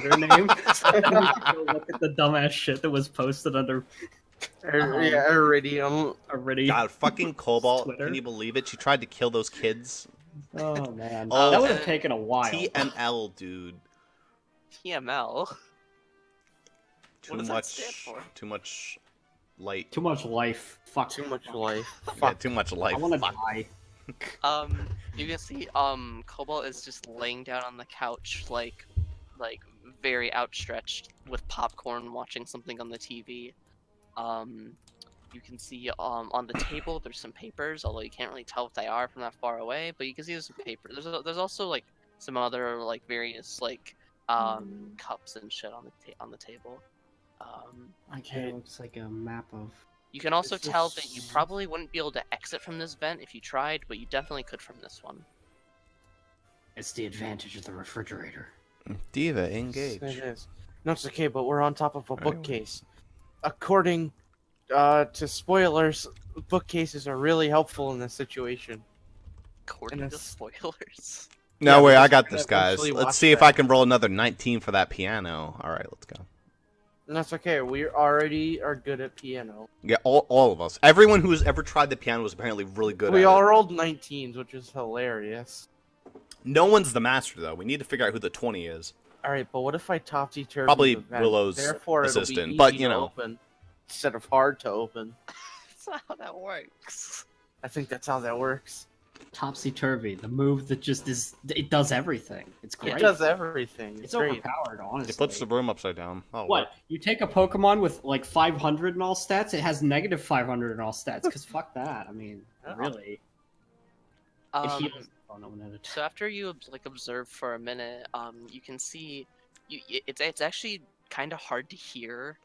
Twitter name. So then we could go look at the dumbass shit that was posted under Yeah, Iridium. already. God, fucking Cobalt. Twitter. Can you believe it? She tried to kill those kids. Oh man, Oh, that would have taken a while. TML, dude. TML. Too does that stand much. for? Too much light. Too much life. Fuck. Too much life. Yeah, Fuck. too much life. I want to Fuck. die. You can see Cobalt is just laying down on the couch, like very outstretched with popcorn, watching something on the TV. You can see on the table there's some papers, although you can't really tell what they are from that far away. But you can see there's some paper. There's also like some other like various like cups and shit on the table. Okay, it looks like a map of. You can also tell that you probably wouldn't be able to exit from this vent if you tried, but you definitely could from this one. It's the advantage of the refrigerator. Diva, engage. It is. No, it's okay, but we're on top of a bookcase. According to spoilers, bookcases are really helpful in this situation. According to spoilers. No, Yeah, wait, I because got I this, guys. eventually Let's watched see if that. I can roll another 19 for that piano. Alright, let's go. And that's okay. We already are good at piano. Yeah, all of us. Everyone who has ever tried the piano was apparently really good at We it. all rolled 19s, which is hilarious. No one's the master, though. We need to figure out who the 20 is. All right, but what if I topsy-turvy Probably the vent? Willow's Therefore, it'll assistant, be but, easy you to know. open instead of hard to open. That's not how that works. I think that's how that works. Topsy turvy, the move that just is. It does everything. It's great. It does everything. It's great. overpowered, honestly. It puts the room upside down. Oh, What? You take a Pokemon with like 500 in all stats, it has negative 500 in all stats. Because fuck that. I mean, Oh. really. It heals. Oh, no, no, no. So after you like observe for a minute, you can see, it's actually kind of hard to hear,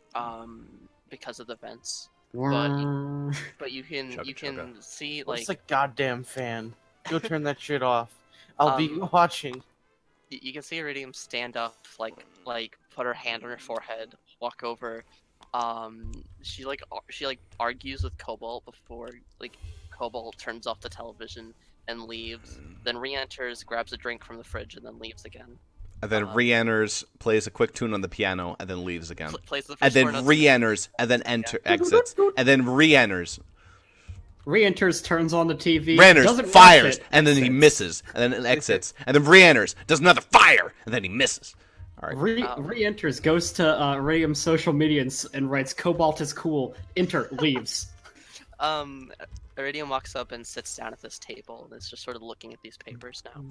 because of the vents. But you can Chugga. see What's like a goddamn fan? Go turn that shit off. I'll be watching. you can see Iridium stand up, like put her hand on her forehead, walk over. She argues with Cobalt before like Cobalt turns off the television and leaves. Then re-enters, grabs a drink from the fridge, and then leaves again. And then re-enters, plays a quick tune on the piano, and then leaves again. Plays the And first part then of- re-enters, and then exits. And then re-enters. Re-enters, turns on the TV. Re-enters, doesn't watch fires, it, and then he exits. misses. And then exits. And then re-enters, does another fire, and then he misses. All right. Re-enters, goes to Iridium's social media and writes "Cobalt is cool." Enter, leaves. Iridium walks up and sits down at this table and is just sort of looking at these papers now.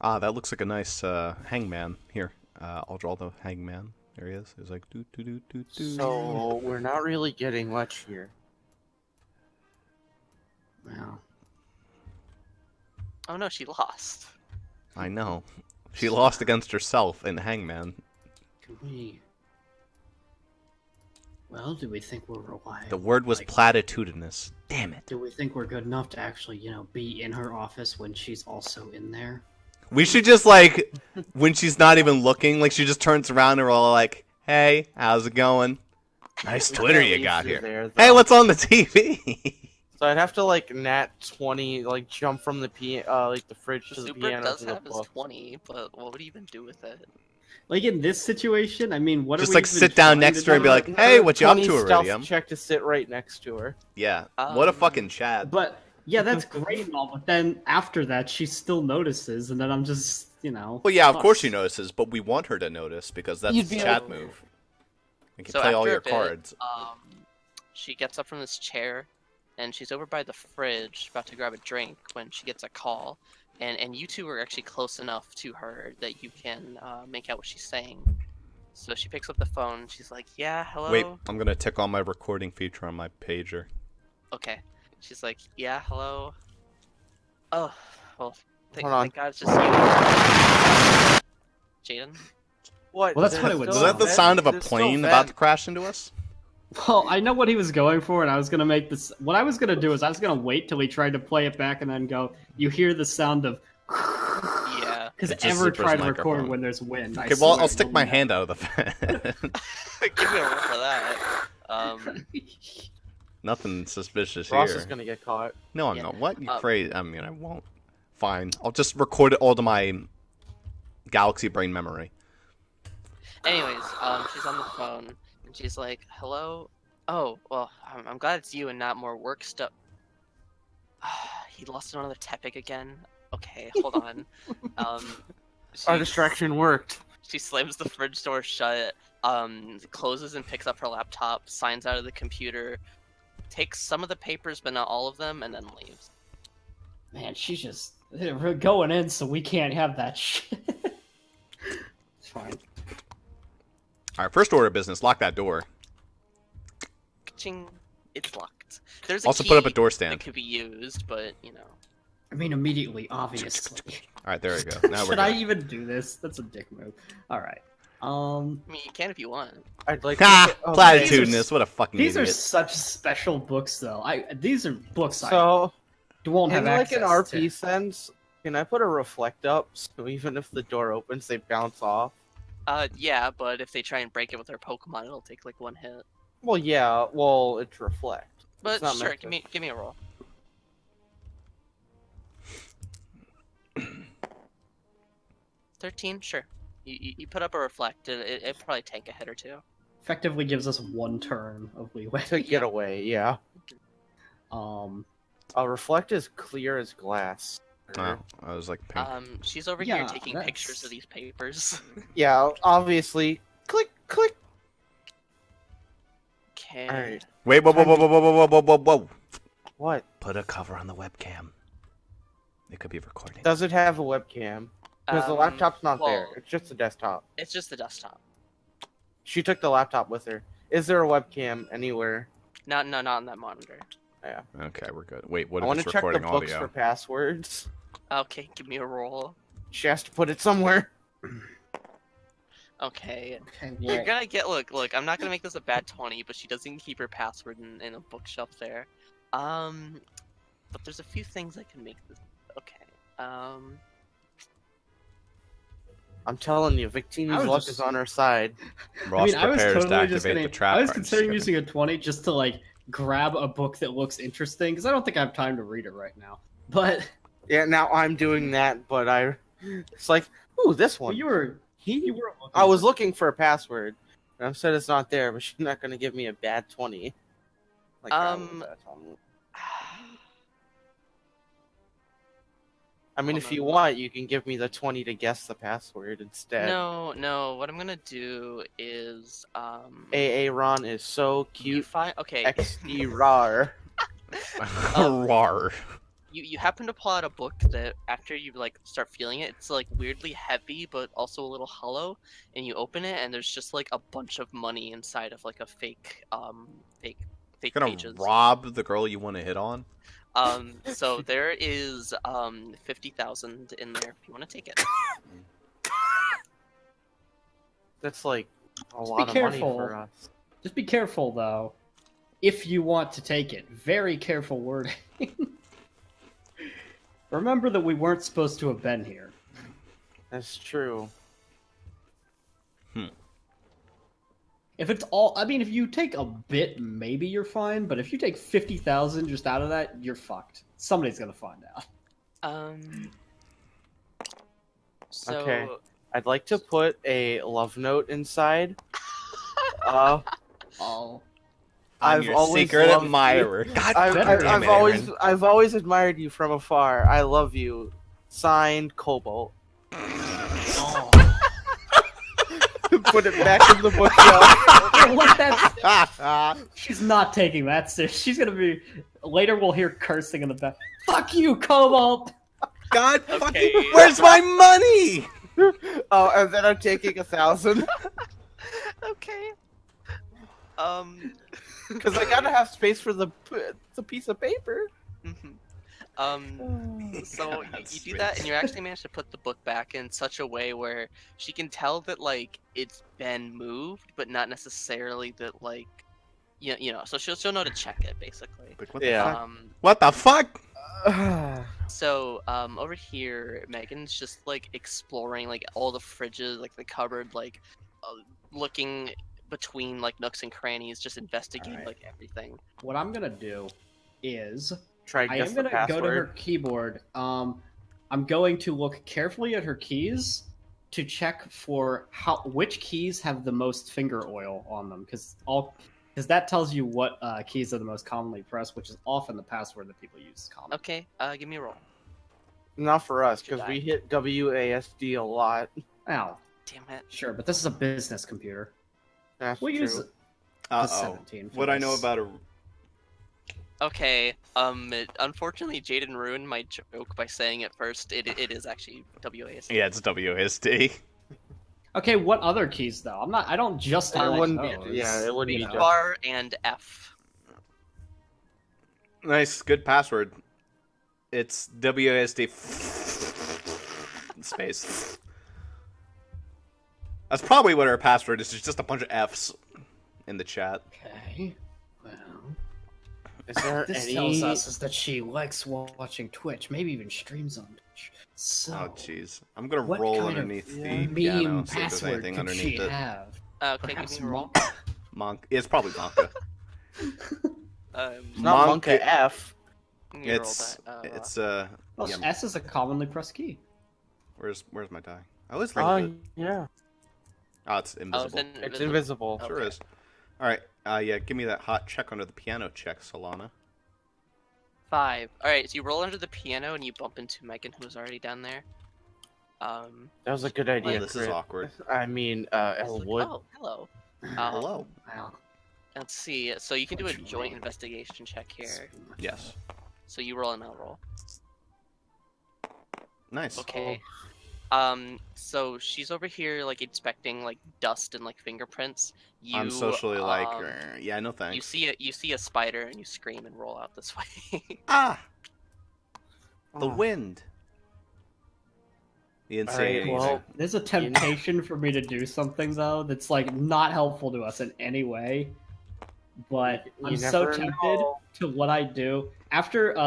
Ah, that looks like a nice hangman. Here, I'll draw the hangman. There he is. He's like, doo doo doo doo doo. So we're not really getting much here. Wow. Oh no, she lost. I know. She lost against herself in hangman. Can we? Well, do we think we're reliable? The word was Like, platitudinous. Damn it. do we think we're good enough to actually, be in her office when she's also in there? We should just, like, when she's not even looking, like, she just turns around and we're all like, hey, how's it going? Nice We Twitter can't you leave got you here. there, though. Hey, what's on the TV? So I'd have to like nat 20, like jump from the the fridge to the Super piano does to the have his book. 20, but what would he even do with it? Like in this situation, I mean, what Just, are we like, even sit down trying next to her and be do? like, hey, what you up to, 20 stealth Iridium? check to sit right next to her. Yeah, what a Um, fucking chat. But yeah, that's great and all. But then after that, she still notices, and then I'm just, Well, yeah, of course fucked. she notices, but we want her to notice because that's You'd the be chat like- move. You can So play all after a your bit, cards. She gets up from this chair, and she's over by the fridge, about to grab a drink, when she gets a call. And you two are actually close enough to her that you can make out what she's saying. So she picks up the phone, she's like, yeah, hello? Wait, I'm gonna tick on my recording feature on my pager. Okay. She's like, yeah, hello? Oh, well, Hold on. thank God it's just you. Jaden? What? Well, that's what it would Was still that the vent? sound of a There's still plane vent. about to crash into us? Well, I know what he was going for, and I was gonna make this. What I was gonna do is I was gonna wait till he tried to play it back, and then go. You hear the sound of. Yeah. Because It's just ever Zipper's try to record microphone. when there's wind. I Okay, well, swear, I'll stick my no hand out of the fan. Give me a roll for that. Nothing suspicious Ross here. is gonna get caught. No, I'm Yeah. not. What? You crazy? I mean, I won't. Fine. I'll just record it all to my Galaxy Brain memory. Anyways, she's on the phone and she's like, "Hello? Oh, well, I'm glad it's you and not more work stuff." He lost it on the Tepic again. Okay, hold on. Our She distraction worked. she slams the fridge door shut, closes and picks up her laptop, signs out of the computer, takes some of the papers but not all of them, and then leaves. Man, she's just we're going in, so we can't have that shit. It's fine. All right, first order of business. Lock that door. Ka-ching. It's locked. There's a Also key put up a door that stand. could be used, but you know. I mean, immediately, obviously. All right, there we go. Now we're Should I good. even do this? That's a dick move. All right. I mean, you can if you want. I'd like Ha! to... oh, Platitudinous. What a fucking These are idiot. such special books, though. These are books So, I won't have in like access an RP to. sense, can I put a reflect up so even if the door opens, they bounce off? Yeah, but if they try and break it with their Pokemon, it'll take like one hit. Well, yeah. Well, it's reflect. But not sure, meant to- give me a roll. 13, sure. You put up a reflect, it probably tank a hit or two. Effectively gives us one turn of leeway. To get away, yeah. Reflect is clear as glass. Oh, I was like pink. She's over here Yeah, taking that's- pictures of these papers. Yeah, obviously. Click, click. Okay. Alright. Wait, whoa, whoa, whoa, whoa, whoa, whoa, whoa, whoa. What? Put a cover on the webcam. It could be recording. Does it have a webcam? Because the laptop's not there. well, It's just a desktop. It's just the desktop. She took the laptop with her. Is there a webcam anywhere? Not on that monitor. Yeah. Okay, we're good. Wait, what I if want it's to check the recording books audio? for passwords. Okay, give me a roll. She has to put it somewhere. Okay. Okay, You're well, gonna get look, I'm not gonna make this a bad 20, but she doesn't keep her password in a bookshelf there. But there's a few things I can make this okay. I'm telling you, Victini's I was luck just- is on her side. Ross I was prepares to totally just activate gonna. the trap. I was card. considering Just using a 20 just to like grab a book that looks interesting because I don't think I have time to read it right now. But Yeah, now I'm doing that, but it's like, ooh, this one. you were looking I was looking for a password, and I said it's not there, but she's not gonna give me a bad 20. Like, I mean, Hold if on. you want, you can give me the 20 to guess the password instead. No. What I'm gonna do is AA Ron is so you cute. find okay. XD rar. Rawr. You happen to pull out a book that after you like start feeling it, it's like weirdly heavy but also a little hollow, and you open it and there's just like a bunch of money inside of like a fake You're gonna pages. rob the girl you want to hit on? So there is 50,000 in there if you want to take it. That's like a Just lot be of careful. money for us. Just be careful though, if you want to take it. Very careful wording. Remember that we weren't supposed to have been here. That's true. If it's all, I mean, if you take a bit, maybe you're fine. But if you take 50,000 just out of that, you're fucked. Somebody's gonna find out. So Okay. I'd like to put a love note inside. Oh, I'm I've your always secret loved admirer. God I've, damn I've it, always Aaron. I've always admired you from afar. I love you. Signed, Cobalt. Put it back in the bookshelf. what that? She's not taking that serious. She's gonna be. Later, we'll hear cursing in the back. Fuck you, Cobalt. God Okay. fucking. Where's my money? Oh, and then I'm taking 1,000 okay. because I gotta have space for the piece of paper. So God, you do that, and you actually manage to put the book back in such a way where she can tell that like it's been moved, but not necessarily that like, you know. So she'll know to check it basically. Like, what Yeah. The fuck? What the fuck? So over here, Megan's just like exploring like all the fridges, like the cupboard, like looking between like nooks and crannies, just investigating Alright. like everything. What I'm gonna do is Try to I guess am the gonna go to her password. keyboard. I'm going to look carefully at her keys to check for which keys have the most finger oil on them, because that tells you what keys are the most commonly pressed, which is often the password that people use commonly. Okay, give me a roll. Not for us, Should because I? we hit WASD a lot. Ow. Damn it. Sure, but this is a business computer. That's We'll true. use the Uh-oh. 17 for What I know this. about a... Okay, unfortunately, Jaden ruined my joke by saying it first. It is actually WASD. Yeah, it's WASD. Okay, what other keys though? I don't just It like wouldn't those. be, yeah, it wouldn't you be know? just. Bar and F. Nice, good password. It's WASD space. That's probably what her password is. It's just a bunch of F's in the chat. Okay. Well, Is there this any? tells us is that she likes watching Twitch, maybe even streams on Twitch. So, Oh, jeez. I'm gonna what roll kind of underneath the meme piano, see if there's password anything could she underneath it. have? Okay, Perhaps give me a roll. Monk? Monk. It's probably Monka. It's not Monk- Monka F. Give me a roll It's that, it's Well, yeah. S is a commonly pressed key. Where's my die? I always think Oh of it. yeah, Oh, it's invisible. it's invisible. Sure Okay. is. All right. Yeah. Give me that hot check under the piano check, Solana. 5. Alright, so you roll under the piano and you bump into Megan, who's already down there. That was a good Oh, idea. this is Chris. awkward. I mean, Elwood. Oh, hello. Hello. Wow. Let's see. So you can do a What's your joint name? investigation check here. Yes. So you roll and I'll roll. Nice. Okay. So she's over here like inspecting like dust and like fingerprints. I'm socially like, um, yeah, no thanks. you see a spider and you scream and roll out this way. Ah, the Oh. wind. You didn't say Alright, anything. well, There's a temptation for me to do something though that's like not helpful to us in any way. But You I'm so never tempted know. to what I do. After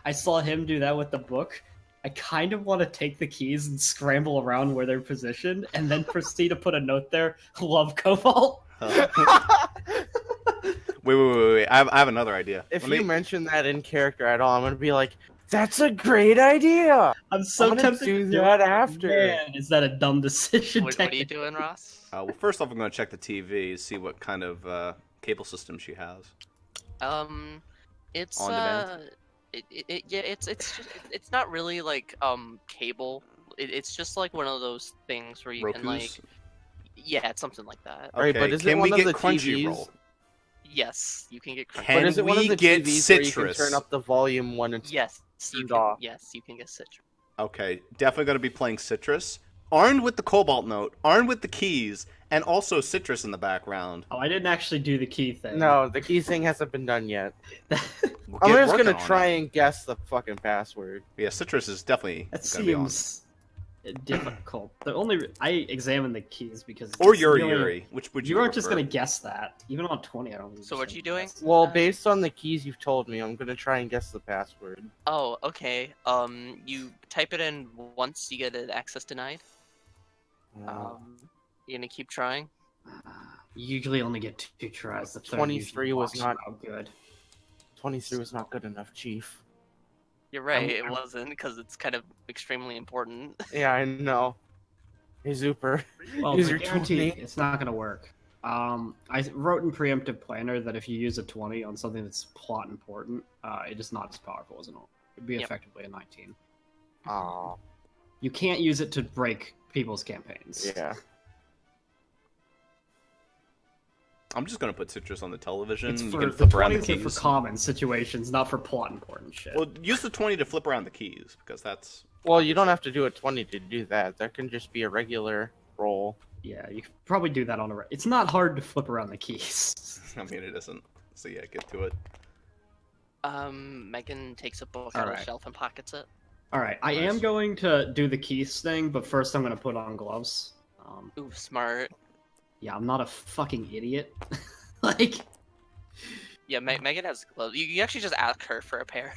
I saw him do that with the book, I kind of want to take the keys and scramble around where they're positioned and then proceed to put a note there, love Cobalt. Wait. I have another idea. If Let me- you mention that in character at all, I'm gonna be like, "That's a great idea." I'm so I'm gonna tempted do to do that it. after. Man, is that a dumb decision? What are you technically? doing, Ross? well, first off, I'm going to check the TV, see what kind of cable system she has. It's On demand? it's not really like cable. It's just like one of those things where you can like Roku's? yeah, it's something like that. Okay, Right, but is it can one we of get the Crunchyroll? TVs? Yes, you can get Can But is it one of we the get TVs where you Citrus? can turn up the volume when it's yes, you turned can, off? yes, you can get Citrus. Okay, definitely going to be playing Citrus. Armed with the Cobalt note, armed with the keys, and also Citrus in the background. Oh, I didn't actually do the key thing. No, the key thing hasn't been done yet. We'll I'm get just working gonna on try it. and guess the fucking password. Yeah, Citrus is definitely That going to be on. seems difficult. The only I examined the keys because Or it's Yuri really- Yuri. Which would you You aren't just prefer? gonna guess that, even on 20. I don't. think So you're what just you gonna doing? guess Well, that. based on the keys you've told me, I'm gonna try and guess the password. Oh, okay. You type it in once, you get an access denied. You gonna keep trying? You usually only get 2 tries. The third 23 usually was walks not- you out good. 23 was not good enough, Chief. You're right, it wasn't because it's kind of extremely important. Yeah, I know. Hey, Zuper. Well, Use I your guarantee 20. it's not gonna work. I wrote in preemptive planner that if you use a 20 on something that's plot important, it is not as powerful as an old. It'd be Yep. effectively a 19. Aw, You can't use it to break people's campaigns. yeah. I'm just going to put Citrus on the television. It's You for can the flip around the 20s are keys. for common situations, not for plot important shit. Well, use the 20 to flip around the keys, because that's... Well, you don't have to do a 20 to do that. That can just be a regular roll. Yeah, you could probably do that on a. It's not hard to flip around the keys. I mean, it isn't. So yeah, get to it. Megan takes a book out of the Alright. shelf and pockets it. All right, I am Nice. going to do the keys thing, but first I'm going to put on gloves. Ooh, smart. Yeah, I'm not a fucking idiot. Like, Yeah, Megan has gloves. You actually just ask her for a pair.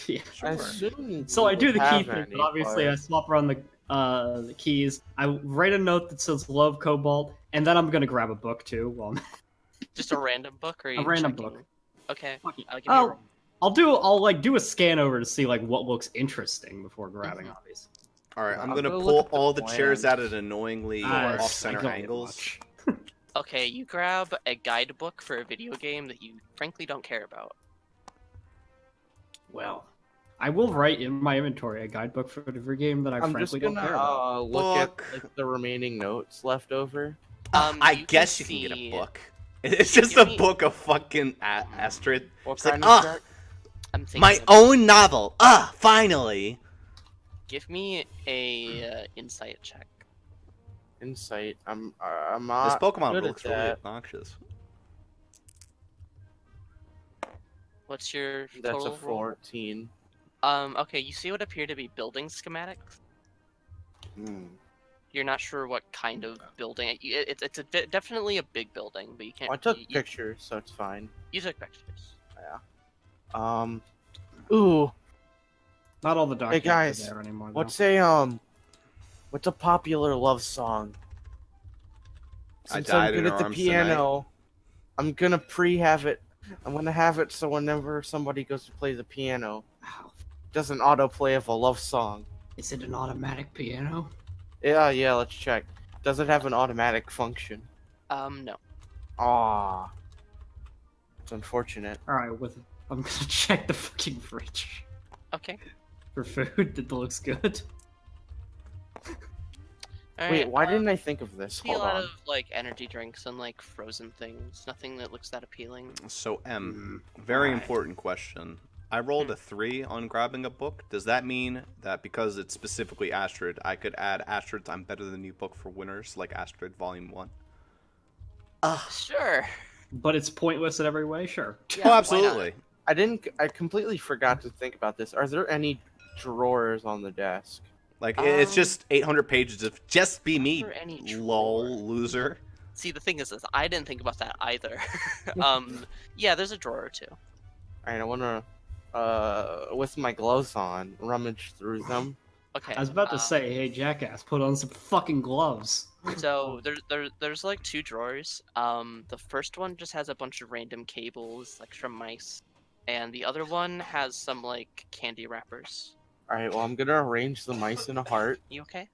yeah. I assume So I do the key have thing, any, but obviously I swap around the keys. I write a note that says "Love Cobalt," and then I'm gonna grab a book too. Well, Just a random book, or are you random checking? book. Okay. Fuck it. Give me a roll. I'll like do a scan over to see like what looks interesting before grabbing, obviously. All right, I'm I'm gonna gonna pull look at the all the chairs plans. out at annoyingly Nice. off-center I don't angles. watch. Okay, you grab a guidebook for a video game that you frankly don't care about. Well, I will write in my inventory a guidebook for every game that I I'm just frankly don't gonna care about. look at Book. like, the remaining notes left over. I You guess can you can get a see- book. It's just Give a me- book of fucking Astrid. What It's like, kind of "Ah, check? I'm thinking my of- own novel. Finally. Give me a insight check. Insight. I'm This not Pokemon good at looks really that. obnoxious. What's your That's total a roll? 14. Okay, you see what appear to be building schematics. You're not sure what kind of building. It's definitely a big building, but you can't. Well, I took you, pictures, so it's fine. you took pictures. Ooh, Not all the documents guys, are there anymore. what's a popular love song? Since died I'm good in at the arms piano, I'm gonna have it. I'm gonna have it so whenever somebody goes to play the piano, Though. it doesn't autoplay of a love song. Is it an automatic piano? Yeah, let's check. Does it have an automatic function? No. Ah, it's unfortunate. All right, I'm gonna check the fucking fridge Okay. for food that looks good. All Wait, right, why didn't I think of this? see a Hold lot on. of like energy drinks and like frozen things. Nothing that looks that appealing. So, very Alright. important question. I rolled a 3 on grabbing a book. Does that mean that because it's specifically Astrid, I could add Astrid's I'm Better Than You book for winners, like Astrid Volume 1? Sure. But it's pointless in every way. Sure. Yeah, Oh, why not? absolutely. I completely forgot to think about this. Are there any drawers on the desk? Like, it's Um, just 800 pages of just be me, there any lol, drawer? loser. See, the thing is, I didn't think about that either. Yeah, there's a drawer or two. Alright, I wanna, with my gloves on, rummage through them. Okay. I was about to say, hey jackass, put on some fucking gloves. So there's like two drawers. The first one just has a bunch of random cables, like from mice, and the other one has some like candy wrappers. Alright, well, I'm gonna arrange the mice in a heart. You okay?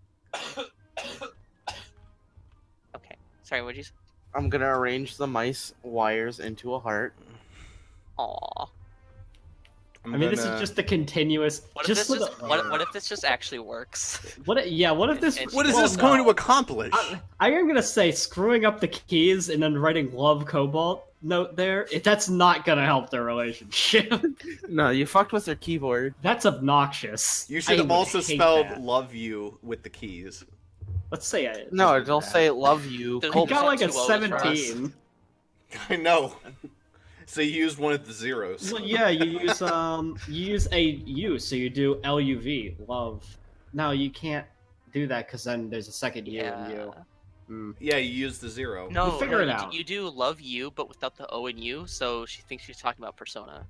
Okay. Sorry, what'd you say? I'm gonna arrange the mice wires into a heart. Aw. I mean, this is just a continuous. What if just this for just the- what if this just actually works? What if this? It's- What is well, this no. going to accomplish? I am gonna say screwing up the keys and then writing "love Cobalt" note there. That's not gonna help their relationship. No, you fucked with their keyboard. That's obnoxious. You I should have would also hate spelled that. "love you" with the keys. Let's say it. No, it'll say "love you." There's He Cool. got like a Two O's for us. 17. I know. So you used one of the zeros. Well, yeah, you use a U, so you do LUV, love. No, you can't do that because then there's a second U in U. Mm. Yeah, you used the 0. No, We'll figure no, it you, out. You do love you, but without the O and U, so she thinks she's talking about Persona.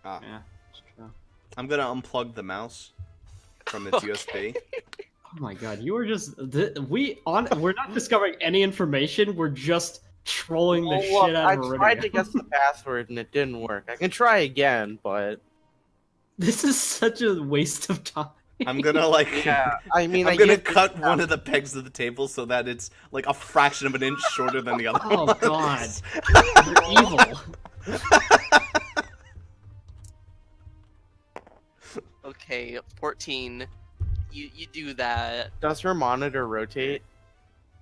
Ah. Yeah, that's true. I'm gonna unplug the mouse from its USB. Oh my god, you were just we're not discovering any information. We're just trolling the Well, shit look, out I of Iridium. tried to guess the password and it didn't work. I can try again, but This is such a waste of time. I'm gonna like. yeah, I mean, I'm I gonna used it- cut one of the pegs of the table so that it's like a fraction of an inch shorter than the other. Oh ones. god, you're evil. Okay, 14. You do that. Does her monitor rotate?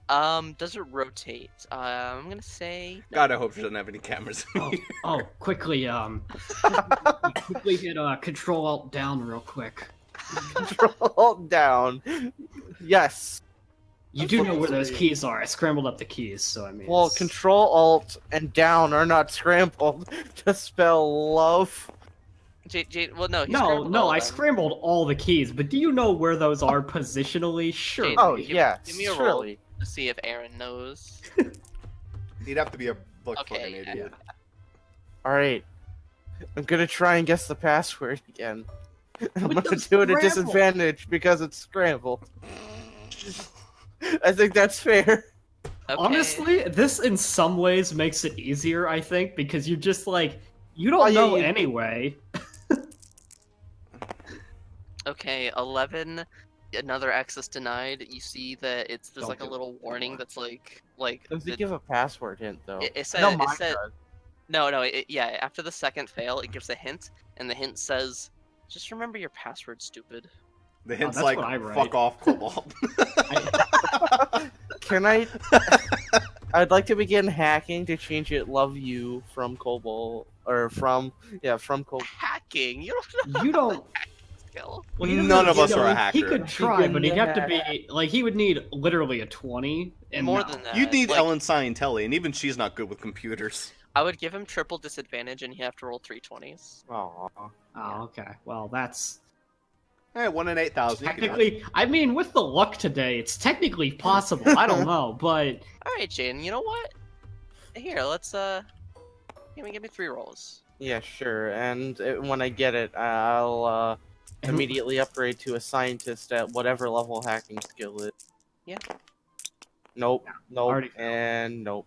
Does it rotate? I'm gonna say God, I hope she doesn't have any cameras. Quickly, quickly hit Control Alt down real quick. Control down. Yes. You do know where those keys are. I scrambled up the keys, so I mean. Well, it's- Control Alt and down are not scrambled to spell love. Jade. Well, no. He No, scrambled no, all I of them. scrambled all the keys, but do you know where those are positionally? Sure. Jade, Oh, give- yes, Give me a roll surely. to see if Aaron knows. You'd have to be a book Okay, fucking idiot. Alright. I'm gonna try and guess the password again. I'm With gonna the do it at scramble. disadvantage because it's scrambled. I think that's fair. Okay. Honestly, this in some ways makes it easier, I think, because you're just like, you don't Oh, yeah, know yeah. anyway. Okay, 11. Another access denied. You see that there's Don't like a do it. little warning that's like Does it give a password hint though? it said No, it mine said does. no, yeah, after the second fail it gives a hint, and the hint says just remember your password, stupid. The hint's that's like, what I write. fuck off, Cobalt. Can I? I'd like to begin hacking to change it. Love you from Cobalt or from Cobalt. Hacking. You don't know You don't. skill. Well, he doesn't None of have us are a skill. hacker. He could try, but he'd have to Yeah. be like he would need literally a 20 and More no. than that. You'd need like, Ellen Scientelli, and even she's not good with computers. I would give him triple disadvantage and he'd have to roll 3 20s. Aw. Oh, okay. Well, that's Hey, 1 in 8,000. you can do it. technically. I mean, with the luck today, it's technically possible. I don't know, but Alright, Jaden, you know what? Here, let's give me 3 rolls. Yeah, sure. And when I get it, I'll immediately upgrade to a scientist at whatever level hacking skill is. Yeah. Nope. Nope. Already failed. And nope.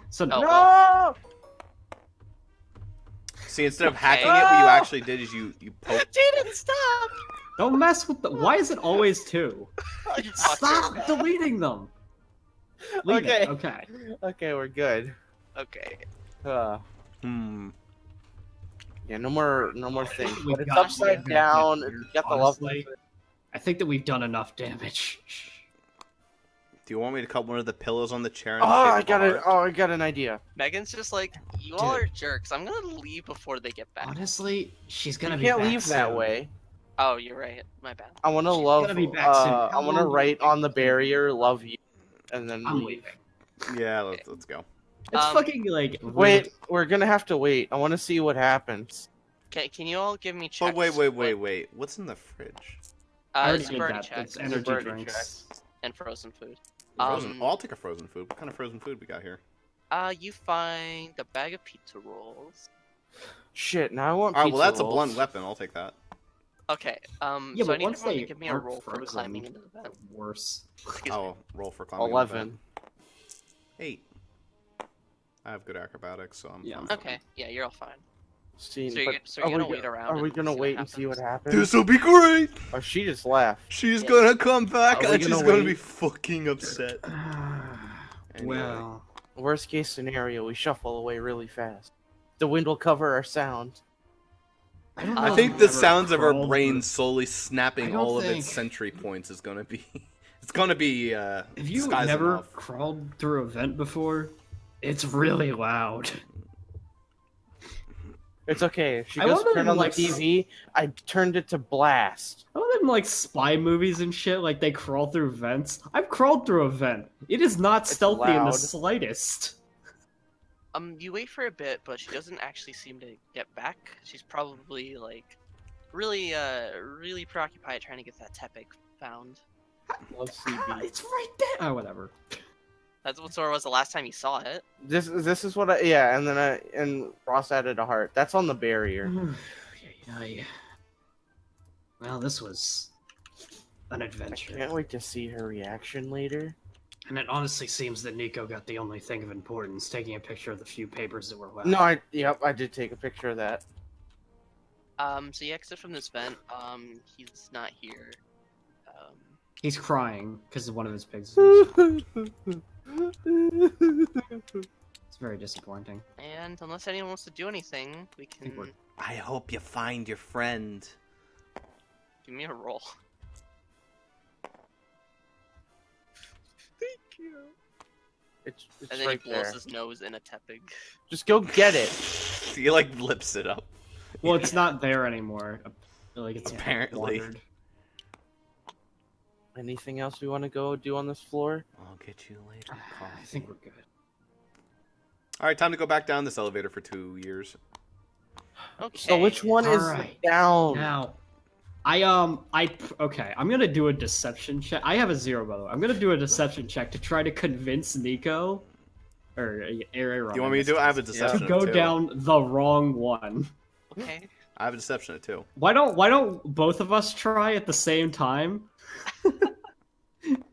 so Oh, No! well. See, instead of Okay. hacking it, what you actually did is you poked. Jaden, stop! don't mess with the. Why is it always 2? You Stop fucker. deleting them. Leave Okay. it. Okay. Okay, we're good. Okay. Hmm. Yeah, no more things. We But it's got upside it. down. You got the love. Honestly, I think that we've done enough damage. Do you want me to cut one of the pillows on the chair? Oh, And I shape got a it. heart? Oh, I got an idea. Megan's just like, you all are jerks. I'm gonna leave before they get back. Honestly, she's You gonna be can't back leave that soon. way. Oh, you're right. My bad. I want to She's love. gonna be back soon. I How want to long write do you on the think- barrier, "Love you," and then I'm leave. leaving. Yeah, let's go. It's Um, fucking like Wait, we're gonna have to wait. I want to see what happens. Can you all give me checks? Oh, wait. What's in the fridge? I already It's did already that. checked. It's energy Already drinks. And frozen food. Frozen. Oh, I'll take a frozen food. What kind of frozen food we got here? You find a bag of pizza rolls. Shit, now I want. All right, well, pizza that's a rolls. blunt weapon. I'll take that. Okay. Yeah, So but I need once everyone they to give me a aren't roll for frozen, climbing into the vent. Worse. Excuse me. Oh, roll for climbing. 11. 8. I have good acrobatics, so I'm Yeah. fine. Okay. Yeah, you're all fine. See, So you're, but so you're are gonna we wait around. Are we and gonna see wait what and see what happens? happens? This'll be great. Oh, she just laughed. She's Yeah. gonna come back Are we and she's gonna gonna wait? be fucking upset. Anyway. Well, Worst case scenario, we shuffle away really fast. The wind will cover our sound. I don't know I if think I've the ever sounds of her crawled brain through- slowly I snapping don't all of think- its sentry points is gonna be. It's gonna be. Have you disguise never enough. crawled through a vent before? It's really loud. It's okay. If she I goes wanted turn to, on the like, TV, I turned it to blast. I don't even like spy movies and shit. Like they crawl through vents. I've crawled through a vent. It is not It's stealthy in the loud. slightest. You wait for a bit, but she doesn't actually seem to get back. She's probably like really preoccupied trying to get that Tepig found. Love Ah, CB. it's right there. Oh, whatever. That's what sort of was the last time you saw it. This is what and then and Ross added a heart. That's on the barrier. Well, this was an I adventure. can't wait to see her reaction later. And it honestly seems that Nico got the only thing of importance, taking a picture of the few papers that were left. No, I did take a picture of that. So you exit from this vent. He's not here. He's crying because one of his pigs is... It's very disappointing. And unless anyone wants to do anything, we can we're- I hope you find your friend. give me a roll. Thank you. It's And then right he blows there. his nose in a Tepig. Just go get it. He like lips it up. Well, it's not there anymore. Like it's Apparently. wandered. Anything else we want to go do on this floor? I'll get you later. I think we're good. All right, time to go back down this elevator for 2 years. Okay. So which one is Alright. down? Now, okay, I'm gonna do a deception check. I have a 0, by the way. I'm gonna do a deception check to try to convince Nico, or Aaron. Do you want me to do it? I have a deception to at go 2. down the wrong one. Okay. I have a deception at 2. Why don't both of us try at the same time?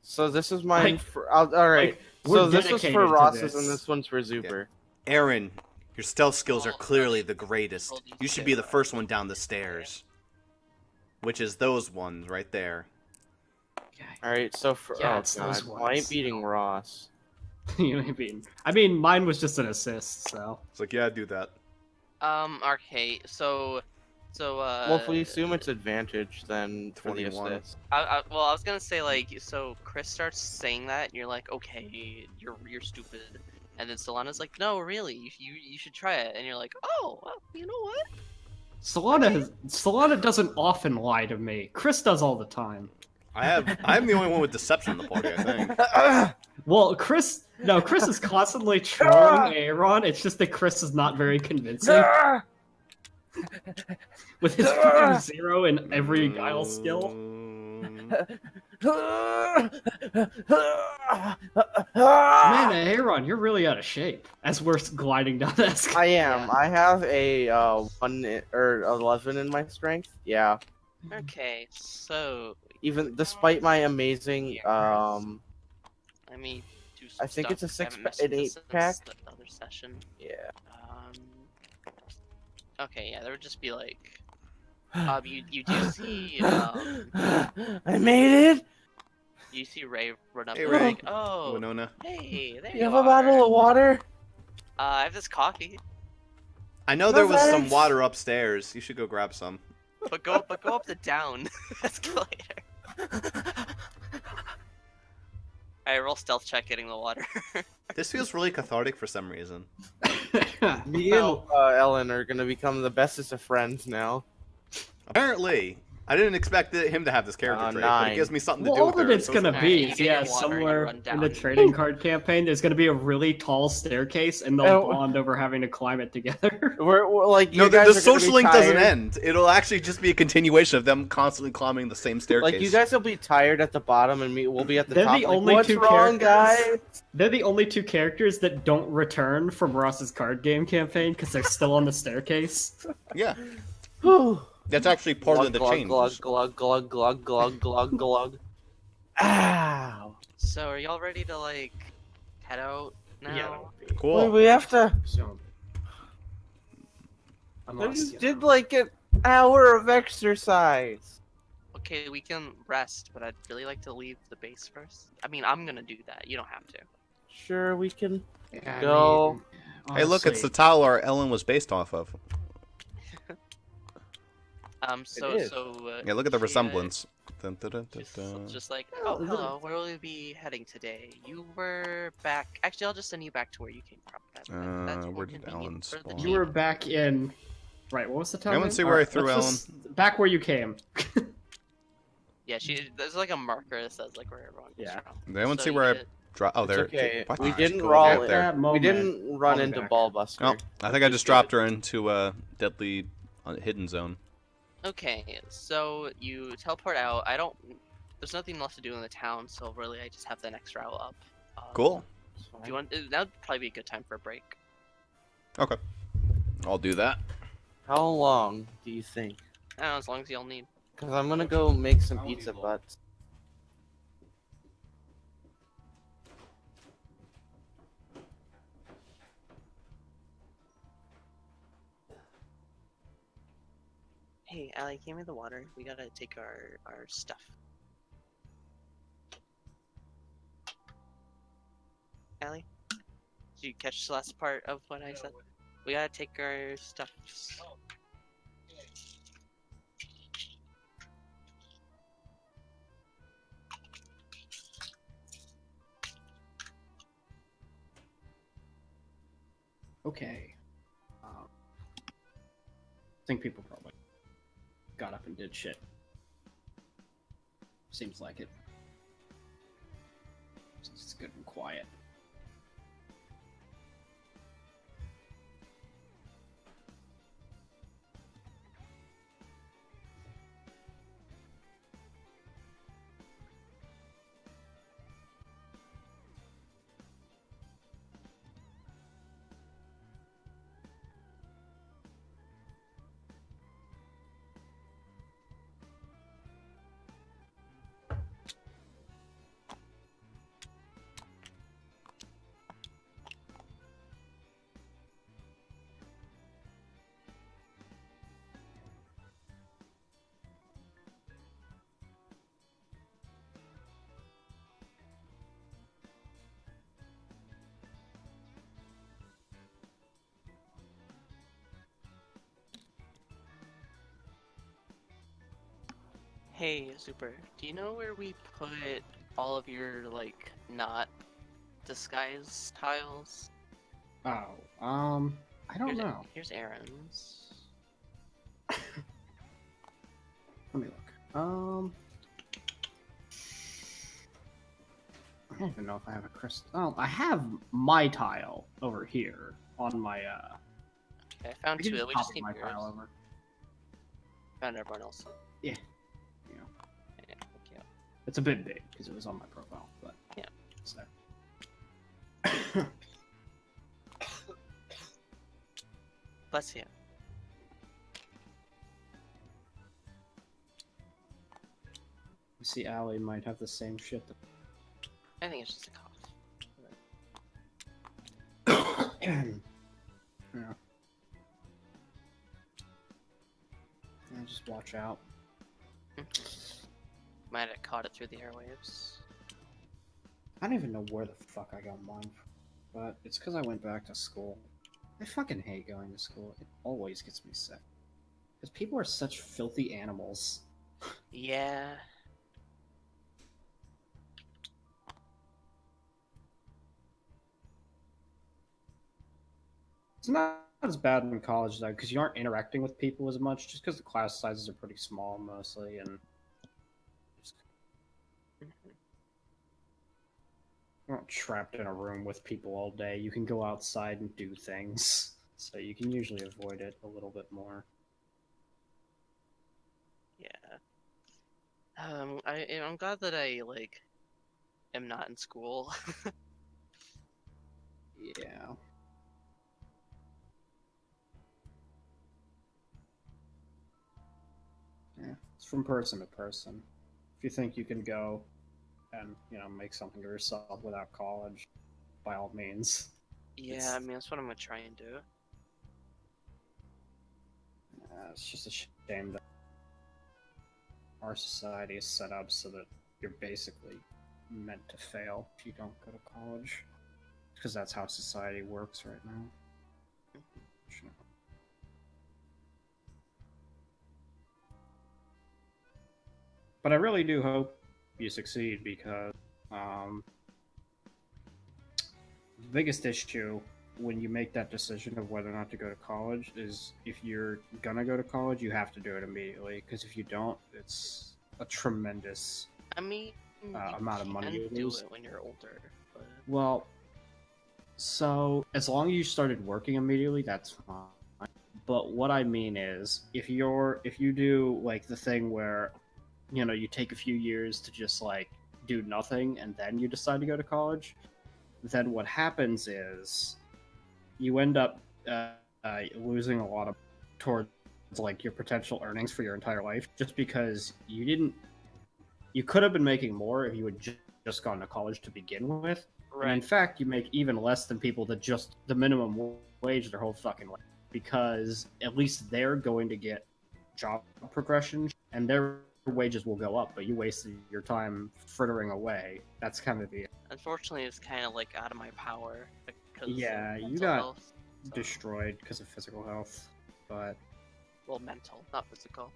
So this is mine. Like- All right. like, we're So this is dedicated for to Ross's, this. and this one's for Zuper. Aaron, your stealth skills are Oh, clearly okay. the greatest. Roll these You should two. be the first one down the stairs. which is those ones right there. Okay. All right, so for Yeah, oh it's god, those well, I ain't ones. beating Ross. I mean, mine was just an assist, so. It's like, yeah, do that. Okay, so Well, if we assume it's advantage, then for the 21. assist. I was gonna say like, so Chris starts saying that, and you're like, okay, you're stupid, and then Solana's like, no, really, you should try it, and you're like, oh, well, you know what? Solana doesn't often lie to me. Chris does all the time. I'm the only one with deception in the party, I think. Well, Chris is constantly trolling Aaron. It's just that Chris is not very convincing. With his fucking 0 in every guile skill. Man, Aaron, you're really out of shape. As we're gliding down the escalator. I am. Yeah. I have a 1 or 11 in my strength. Yeah. Okay, so Even despite my amazing let me do some I think stuff. it's a I haven't 6 messed an with 8 this since pack. the other session. Yeah. Okay, yeah, there would just be like, you do see, I made it. you see Ray run up Hey, and Ray. like, oh, Winona. hey, there You have are. a bottle of water? I have this coffee, I know No there was some thanks. water upstairs. You should go grab some. but go up the down escalator. Alright, roll stealth check getting the water. This feels really cathartic for some reason. Me and Ellen are gonna become the bestest of friends now. Apparently, I didn't expect him to have this character trait, but 9. it gives me something to Well, do all with that her. it's gonna Alright, be you is, get your yeah, water, you somewhere run in down. the trading card campaign, there's gonna be a really tall staircase, and they'll Oh. bond over having to climb it together. We're like, No, you the guys are social gonna be link doesn't tired. end. It'll actually just be a continuation of them constantly climbing the same staircase. Like, you guys will be tired at the bottom, and we'll be at the They're top. the like, only what's two wrong, characters. guys? They're the only two characters that don't return from Ross's card game campaign because they're still on the staircase. Yeah, Whew. that's actually part glug, of the glug, change. glug, glug, glug, glug, glug, glug, glug. Ow. So are y'all ready to like head out now? Cool. Wait, we have to. So, I unless, just you did know. like an hour of exercise. Okay, we can rest, but I'd really like to leave the base first. I mean, I'm gonna do that. You don't have to. Sure, we can. Yeah, I Go. mean, Hey, look, it's the honestly, towel our Ellen was based off of. So is. Yeah, look at the she, resemblance. Dun, dun, dun, dun, Just, dun. just like, Oh, oh, look. hello, where will you be heading today? You were back. Actually, I'll just send you back to where you came from. That's more Where did convenient Ellen for the spawn? You were back in. Right, what was the time? Anyone name? see where I Alright, threw let's just- Back where you came. Yeah, there's like a marker that says like where everyone is Yeah. from. Did anyone So see you where I get- dropped? Oh, It's there. okay. What? We Just didn't go roll up it. there. That We moment, didn't run I'll be into back. Ballbuster. Oh, I think I Just just do dropped it. her into a deadly hidden zone. Okay, so you teleport out. There's nothing left to do in the town, so really I just have the next route up. Cool. Do you want? That would probably be a good time for a break. Okay. I'll do that. How long do you think? I don't know, as long as y'all need. Because I'm gonna go make some pizza butts. Hey, Allie, give me the water. We gotta take our stuff. Allie, did you catch the last part of what I said? We gotta take our stuff. Okay. I think people probably got up and did shit. Seems like it. It's good and quiet. Hey, Super, do you know where we put all of your, like, not disguise tiles? Oh, I don't know. Here's Aaron's. Let me look. I don't even know if I have a crystal. Oh, I have my tile over here on my Okay, I found I can two. just We just copy need my yours. tile over. Found everyone else. Yeah. Yeah, thank you. It's a bit big because it was on my profile, but Yeah. it's there. Bless you. You see, Allie might have the same shit. I think it's just a cough. Yeah. Yeah, just watch out. Might have caught it through the airwaves. I don't even know where the fuck I got mine from, but it's because I went back to school. I fucking hate going to school. It always gets me sick. Because people are such filthy animals. Yeah. It's not as bad in college though, because you aren't interacting with people as much, just because the class sizes are pretty small mostly, and you're not trapped in a room with people all day. You can go outside and do things, so you can usually avoid it a little bit more. Yeah. I'm glad that I like am not in school. Yeah. Yeah, it's from person to person. If you think you can go and, make something of yourself without college, by all means. Yeah, I mean that's what I'm gonna try and do. It's just a shame that our society is set up so that you're basically meant to fail if you don't go to college. Because that's how society works right now. But I really do hope you succeed because the biggest issue when you make that decision of whether or not to go to college is if you're gonna go to college, you have to do it immediately. Because if you don't, it's a tremendous I mean, you amount of money can you do lose. it when you're older, but Well, so as long as you started working immediately, that's fine. But what I mean is, if you do like the thing where, you take a few years to just like do nothing and then you decide to go to college, then what happens is you end up losing a lot of towards like your potential earnings for your entire life, just because you could have been making more if you had just gone to college to begin with. And in right. fact, you make even less than people that just the minimum wage their whole fucking life, because at least they're going to get job progression and their wages will go up, but you wasted your time frittering away. That's kind of the Unfortunately, it's kind of like out of my power because yeah. of You mental got health. So, destroyed because of physical health, but well, mental, not physical.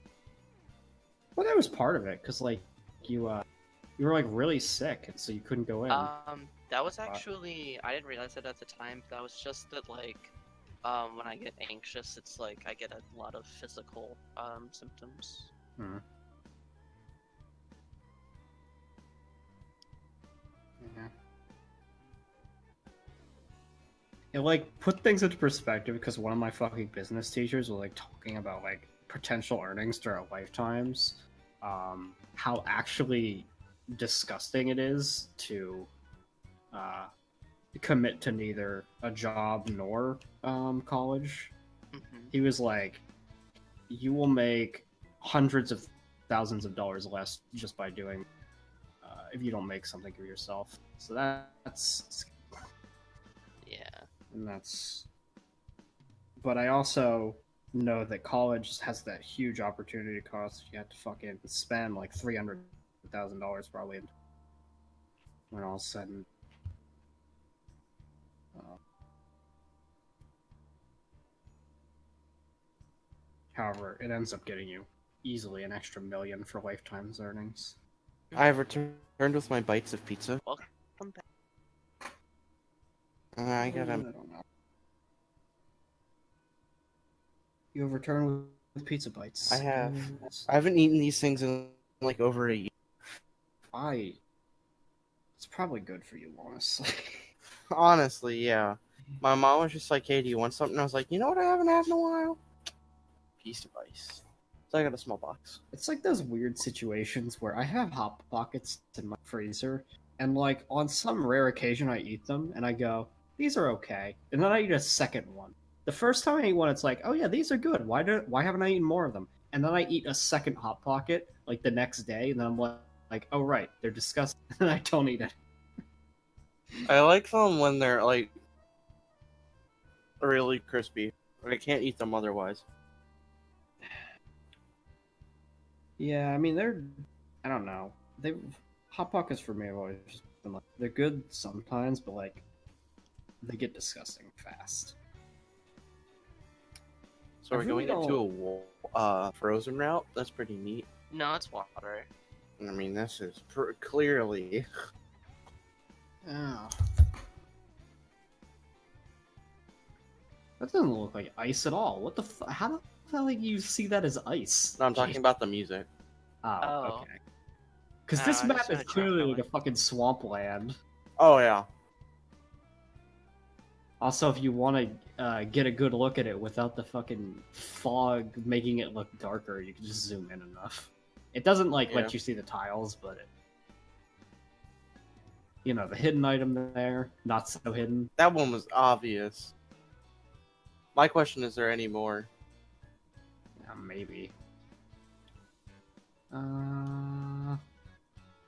well, that was part of it because like you were like really sick, and so you couldn't go in. That was actually I didn't realize it at the time. That was just that like, when I get anxious, it's like I get a lot of physical symptoms. Hmm. Yeah. It like put things into perspective because one of my fucking business teachers was like talking about like potential earnings through our lifetimes, how actually disgusting it is to uh, commit to neither a job nor college. Hmm. He was like, you will make hundreds of thousands of dollars less just by doing if you don't make something of yourself. So that's Yeah. and that's. But I also know that college has that huge opportunity cost. You have to fucking spend like $300,000 probably when all's said and. Uh, However, it ends up getting you easily an extra million for lifetime's earnings. I have returned with my bites of pizza. Welcome back. I gotta. don't know. You have returned with pizza bites. I have. I haven't eaten these things in like over a year. It's probably good for you, honestly. Honestly, yeah. My mom was just like, "Hey, do you want something?" I was like, "You know what I haven't had in a while? Piece of ice." So I got a small box. It's like those weird situations where I have Hot Pockets in my freezer, and like on some rare occasion I eat them, and I go, "These are okay," and then I eat a second one. The first time I eat one, it's like, "Oh yeah, these are good. Why haven't I eaten more of them?" And then I eat a second Hot Pocket like the next day, and then I'm like, "Oh right, they're disgusting," and I don't eat it. I like them when they're like really crispy. I can't eat them otherwise. Yeah, I mean I don't know. Hot Pockets for me have always just been like they're good sometimes, but like they get disgusting fast. So I we're really going into a frozen route. That's pretty neat. No, it's water. I mean, this is clearly. Oh. That doesn't look like ice at all. What the how the hell you see that as ice? No, I'm talking about the music. Oh, Oh. okay. Because I this just map is wanna check clearly how like a fucking swampland. Oh yeah. Also, if you want to get a good look at it without the fucking fog making it look darker, you can just zoom in enough. It doesn't like Yeah. let you see the tiles, but you know the hidden item there, not so hidden. That one was obvious. My question is there any more? Yeah, maybe. I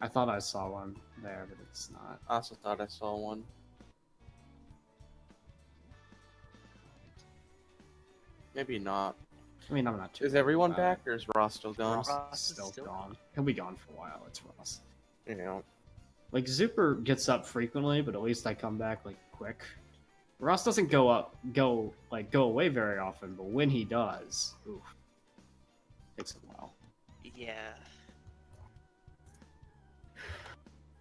thought I saw one there, but it's not. I also thought I saw one. Maybe not. I mean, I'm not too. Is everyone worried about back or is Ross still gone? Ross Ross is is still still gone. He'll be gone for a while. It's Ross. You know. Like Zuper gets up frequently, but at least I come back like quick. Ross doesn't go away very often, but when he does, oof, takes a while. Yeah.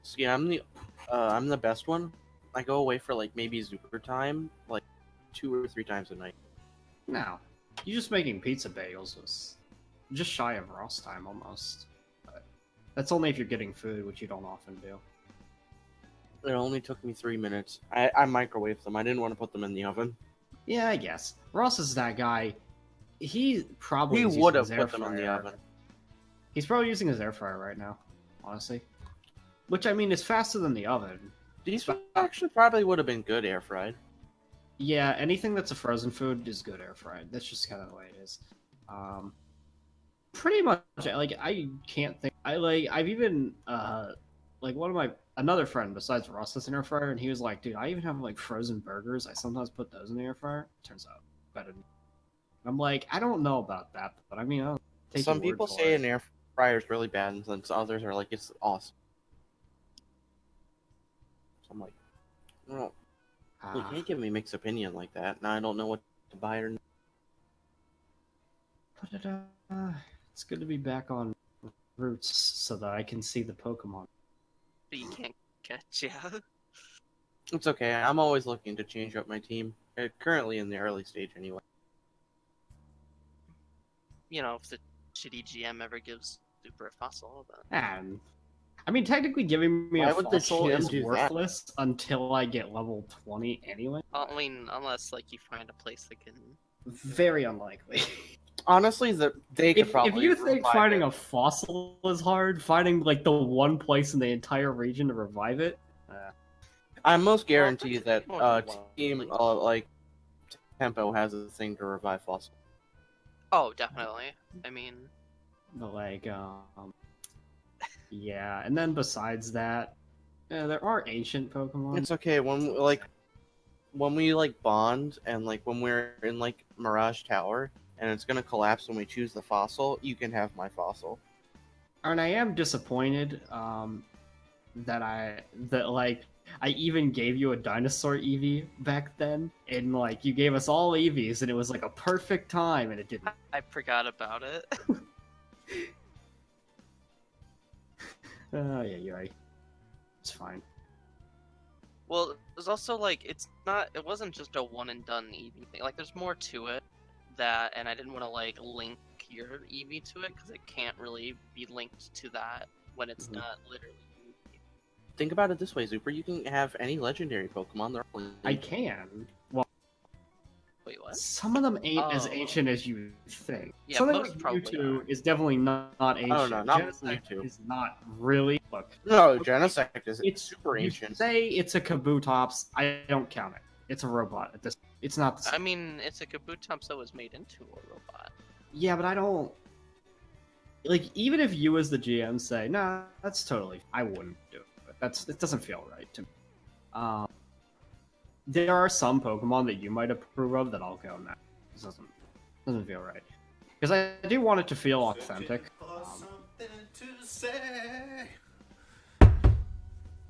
See, I'm the best one. I go away for like maybe Zuper time, like 2 or 3 times a night. Now, you just making pizza bagels was just shy of Ross time almost. But that's only if you're getting food, which you don't often do. It only took me 3 minutes. I microwaved them. I didn't want to put them in the oven. Yeah, I guess Ross is that guy. He probably He is would using have his air put them in the fryer. oven. He's probably using his air fryer right now, honestly. Which I mean is faster than the oven. These actually probably would have been good air fried. Yeah, anything that's a frozen food is good air fried. That's just kind of the way it is. Pretty much, like I can't think. I've even like another friend besides Ross has an air fryer, and he was like, "Dude, I even have like frozen burgers. I sometimes put those in the air fryer. Turns out better." I'm like, I don't know about that, but I mean, I'll take Some your word people for say it. an air fryer is really bad, and then others are like, it's awesome. So I'm like, well, you Ah, can't give me mixed opinion like that. Now I don't know what to buy or not. but it's good to be back on Roots so that I can see the Pokemon. But you can't catch, yeah. It's okay. I'm always looking to change up my team. Currently in the early stage anyway. You know, if the shitty GM ever gives Super a fossil, then And I mean, technically, giving me Why a would the fossil GM is do that? worthless until I get level 20 anyway. I mean, unless like you find a place that can. Very unlikely. Honestly, they could If probably you think revive finding it. a fossil is hard, finding like the one place in the entire region to revive it, I most guarantee pretty that more than team likely. like Tempo has a thing to revive fossil. Oh, definitely. I mean, but like, yeah. And then besides that, there are ancient Pokemon. It's okay when we like bond and like when we're in like Mirage Tower and it's gonna collapse when we choose the fossil, you can have my fossil. And I am disappointed that I even gave you a dinosaur Eevee back then, and like you gave us all Eevees, and it was like a perfect time, and it didn't. I forgot about it. Yeah, you're right. It's fine. Well, there's also like it wasn't just a one and done Eevee thing. Like there's more to it and I didn't want to like link your Eevee to it because it can't really be linked to that when it's not literally Eevee. Think about it this way, Zuper. You can have any legendary Pokemon. They're all I can. Well, Wait, what? some of them ain't as Oh. ancient as you think. Yeah, Something most like probably Mewtwo are. is definitely not ancient. Oh, no, not Genesect Mewtwo. is not really. Look, No, Genesect is it's super you ancient. say it's a Kabutops. I don't count it. It's a robot. At this, it's not the same. I mean, it's a Kabutops that was made into a robot. Yeah, but I don't. Like, even if you as the GM say, nah, that's totally. I wouldn't do it. It doesn't feel right to me. There are some Pokemon that you might approve of that I'll go, nah, this doesn't feel right. Because I do want it to feel authentic.